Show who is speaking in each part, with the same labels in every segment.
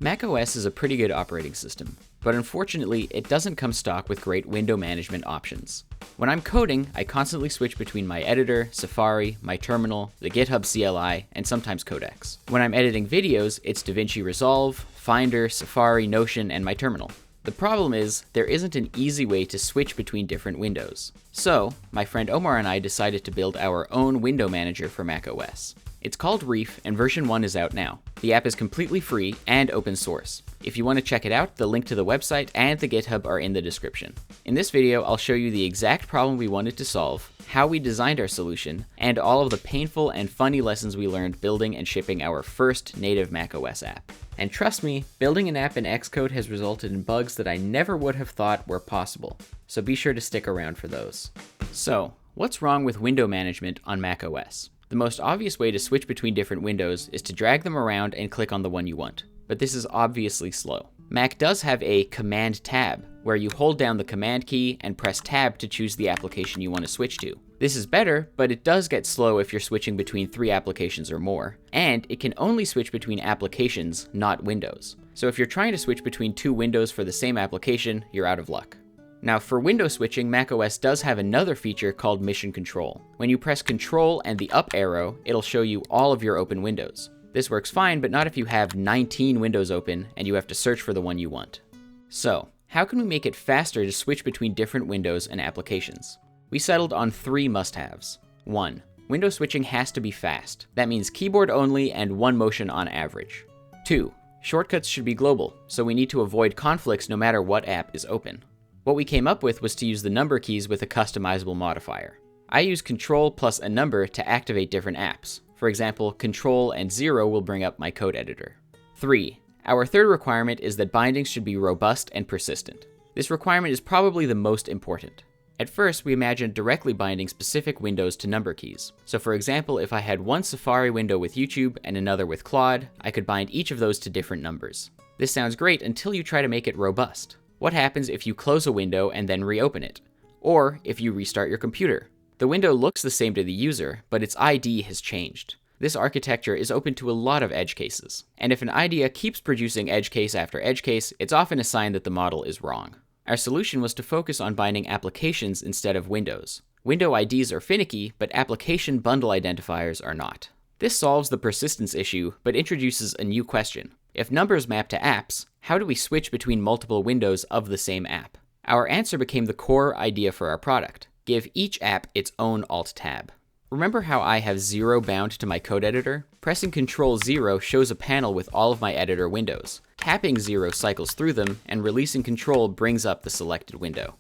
Speaker 1: macOS is a pretty good operating system, but unfortunately it doesn't come stock with great window management options. When I'm coding, I constantly switch between my editor, Safari, my terminal, the GitHub CLI, and sometimes Codex. When I'm editing videos, it's DaVinci Resolve, Finder, Safari, Notion, and my terminal. The problem is, there isn't an easy way to switch between different windows. So, my friend Omar and I decided to build our own window manager for macOS. It's called Reef, and version 1 is out now. The app is completely free and open source. If you want to check it out, the link to the website and the GitHub are in the description. In this video, I'll show you the exact problem we wanted to solve, how we designed our solution, and all of the painful and funny lessons we learned building and shipping our first native macOS app. And trust me, building an app in Xcode has resulted in bugs that I never would have thought were possible, so be sure to stick around for those. So, what's wrong with window management on macOS? The most obvious way to switch between different windows is to drag them around and click on the one you want, but this is obviously slow. Mac does have a Command tab, where you hold down the Command key and press Tab to choose the application you want to switch to. This is better, but it does get slow if you're switching between 3 applications or more, and it can only switch between applications, not windows. So if you're trying to switch between 2 windows for the same application, you're out of luck. Now, for window switching, macOS does have another feature called Mission Control. When you press Control and the up arrow, it'll show you all of your open windows. This works fine, but not if you have 19 windows open and you have to search for the one you want. So, how can we make it faster to switch between different windows and applications? We settled on 3 must-haves. 1. Window switching has to be fast. That means keyboard only and 1 motion on average. 2. Shortcuts should be global, so we need to avoid conflicts no matter what app is open. What we came up with was to use the number keys with a customizable modifier. I use Control plus a number to activate different apps. For example, Control and 0 will bring up my code editor. 3. Our third requirement is that bindings should be robust and persistent. This requirement is probably the most important. At first, we imagined directly binding specific windows to number keys. So for example, if I had one Safari window with YouTube and another with Claude, I could bind each of those to different numbers. This sounds great until you try to make it robust. What happens if you close a window and then reopen it? Or if you restart your computer? The window looks the same to the user, but its ID has changed. This architecture is open to a lot of edge cases. And if an IDEA keeps producing edge case after edge case, it's often a sign that the model is wrong. Our solution was to focus on binding applications instead of windows. Window IDs are finicky, but application bundle identifiers are not. This solves the persistence issue, but introduces a new question. If numbers map to apps, how do we switch between multiple windows of the same app? Our answer became the core idea for our product. Give each app its own alt tab. Remember how I have 0 bound to my code editor? Pressing Ctrl 0 shows a panel with all of my editor windows. Tapping 0 cycles through them, and releasing Control brings up the selected window.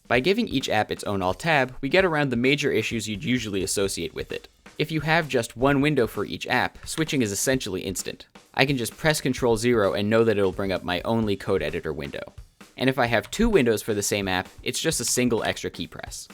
Speaker 1: By giving each app its own alt tab, we get around the major issues you'd usually associate with it. If you have just one window for each app, switching is essentially instant. I can just press Ctrl 0 and know that it'll bring up my only code editor window. And if I have 2 windows for the same app, it's just a single extra key press.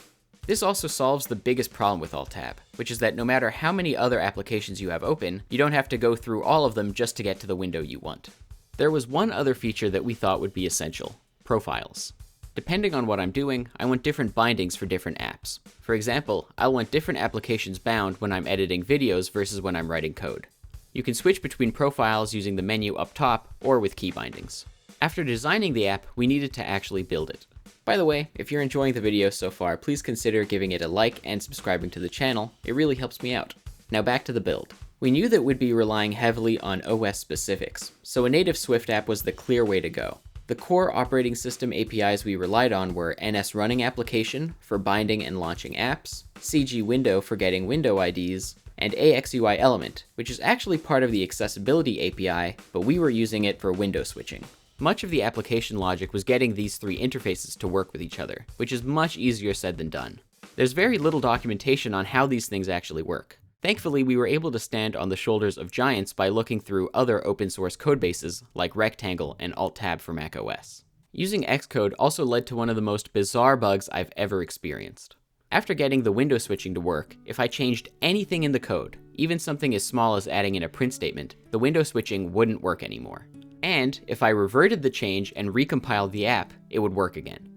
Speaker 1: This also solves the biggest problem with Alt-Tab, which is that no matter how many other applications you have open, you don't have to go through all of them just to get to the window you want. There was one other feature that we thought would be essential: profiles. Depending on what I'm doing, I want different bindings for different apps. For example, I'll want different applications bound when I'm editing videos versus when I'm writing code. You can switch between profiles using the menu up top or with key bindings. After designing the app, we needed to actually build it. By the way, if you're enjoying the video so far, please consider giving it a like and subscribing to the channel. It really helps me out. Now back to the build. We knew that we'd be relying heavily on OS specifics, so a native Swift app was the clear way to go. The core operating system APIs we relied on were NSRunning application for binding and launching apps, CG window for getting window IDs, and AXUI element, which is actually part of the accessibility API, but we were using it for window switching. Much of the application logic was getting these 3 interfaces to work with each other, which is much easier said than done. There's very little documentation on how these things actually work. Thankfully, we were able to stand on the shoulders of giants by looking through other open source codebases like Rectangle and Alt-Tab for macOS. Using Xcode also led to one of the most bizarre bugs I've ever experienced. After getting the window switching to work, if I changed anything in the code, even something as small as adding in a print statement, the window switching wouldn't work anymore. And if I reverted the change and recompiled the app, it would work again.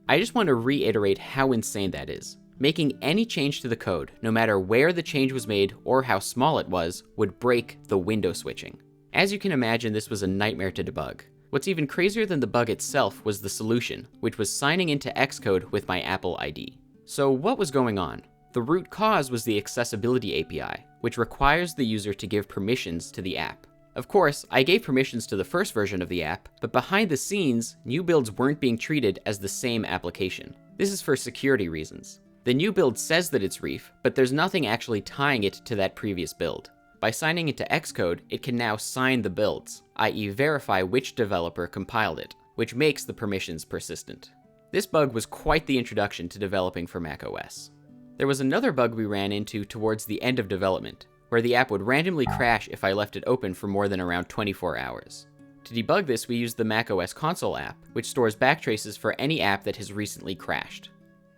Speaker 1: I just want to reiterate how insane that is. Making any change to the code, no matter where the change was made or how small it was, would break the window switching. As you can imagine, this was a nightmare to debug. What's even crazier than the bug itself was the solution, which was signing into Xcode with my Apple ID. So what was going on? The root cause was the Accessibility API, which requires the user to give permissions to the app. Of course, I gave permissions to the first version of the app, but behind the scenes, new builds weren't being treated as the same application. This is for security reasons. The new build says that it's Reef, but there's nothing actually tying it to that previous build. By signing into Xcode, it can now sign the builds, i.e. verify which developer compiled it, which makes the permissions persistent. This bug was quite the introduction to developing for macOS. There was another bug we ran into towards the end of development, where the app would randomly crash if I left it open for more than around 24 hours. To debug this, we used the macOS console app, which stores backtraces for any app that has recently crashed.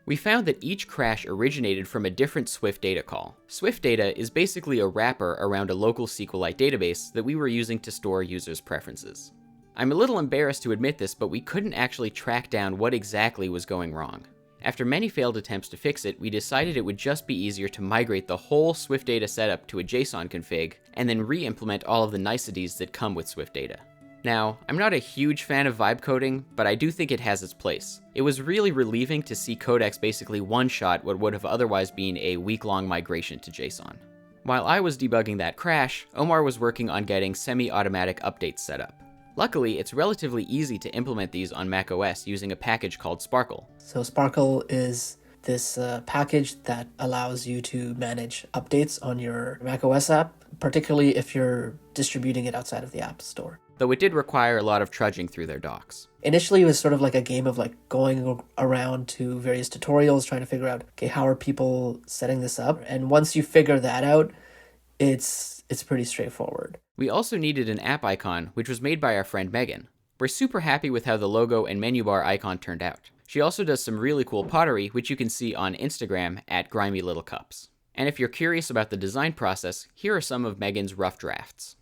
Speaker 1: We found that each crash originated from a different SwiftData call. SwiftData is basically a wrapper around a local SQLite database that we were using to store users' preferences. I'm a little embarrassed to admit this, but we couldn't actually track down what exactly was going wrong. After many failed attempts to fix it, we decided it would just be easier to migrate the whole SwiftData setup to a JSON config, and then re-implement all of the niceties that come with SwiftData. Now, I'm not a huge fan of vibe coding, but I do think it has its place. It was really relieving to see Codex basically one-shot what would have otherwise been a week-long migration to JSON. While I was debugging that crash, Omar was working on getting semi-automatic updates set up. Luckily, it's relatively easy to implement these on macOS using a package called Sparkle.
Speaker 2: So Sparkle is this package that allows you to manage updates on your macOS app, particularly if you're distributing it outside of the App Store.
Speaker 1: Though it did require a lot of trudging through their docs.
Speaker 2: Initially, it was sort of like a game of going around to various tutorials, trying to figure out, okay, how are people setting this up? And once you figure that out, it's pretty straightforward.
Speaker 1: We also needed an app icon, which was made by our friend Megan. We're super happy with how the logo and menu bar icon turned out. She also does some really cool pottery, which you can see on Instagram at Grimy Little Cups. And if you're curious about the design process, here are some of Megan's rough drafts.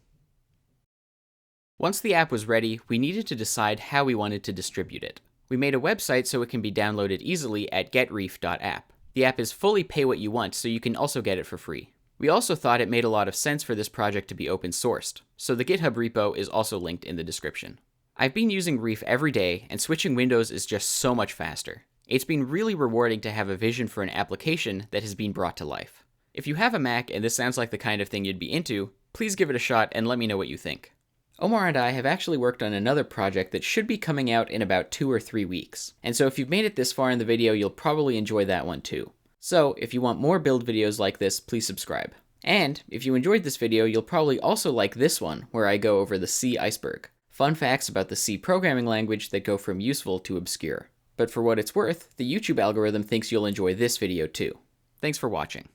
Speaker 1: Once the app was ready, we needed to decide how we wanted to distribute it. We made a website so it can be downloaded easily at getreef.app. The app is fully pay what you want, so you can also get it for free. We also thought it made a lot of sense for this project to be open sourced, so the GitHub repo is also linked in the description. I've been using Reef every day, and switching windows is just so much faster. It's been really rewarding to have a vision for an application that has been brought to life. If you have a Mac and this sounds like the kind of thing you'd be into, please give it a shot and let me know what you think. Omar and I have actually worked on another project that should be coming out in about 2 or 3 weeks, and so if you've made it this far in the video, you'll probably enjoy that one too. So if you want more build videos like this, please subscribe. And if you enjoyed this video, you'll probably also like this one, where I go over the C iceberg. Fun facts about the C programming language that go from useful to obscure. But for what it's worth, the YouTube algorithm thinks you'll enjoy this video too. Thanks for watching.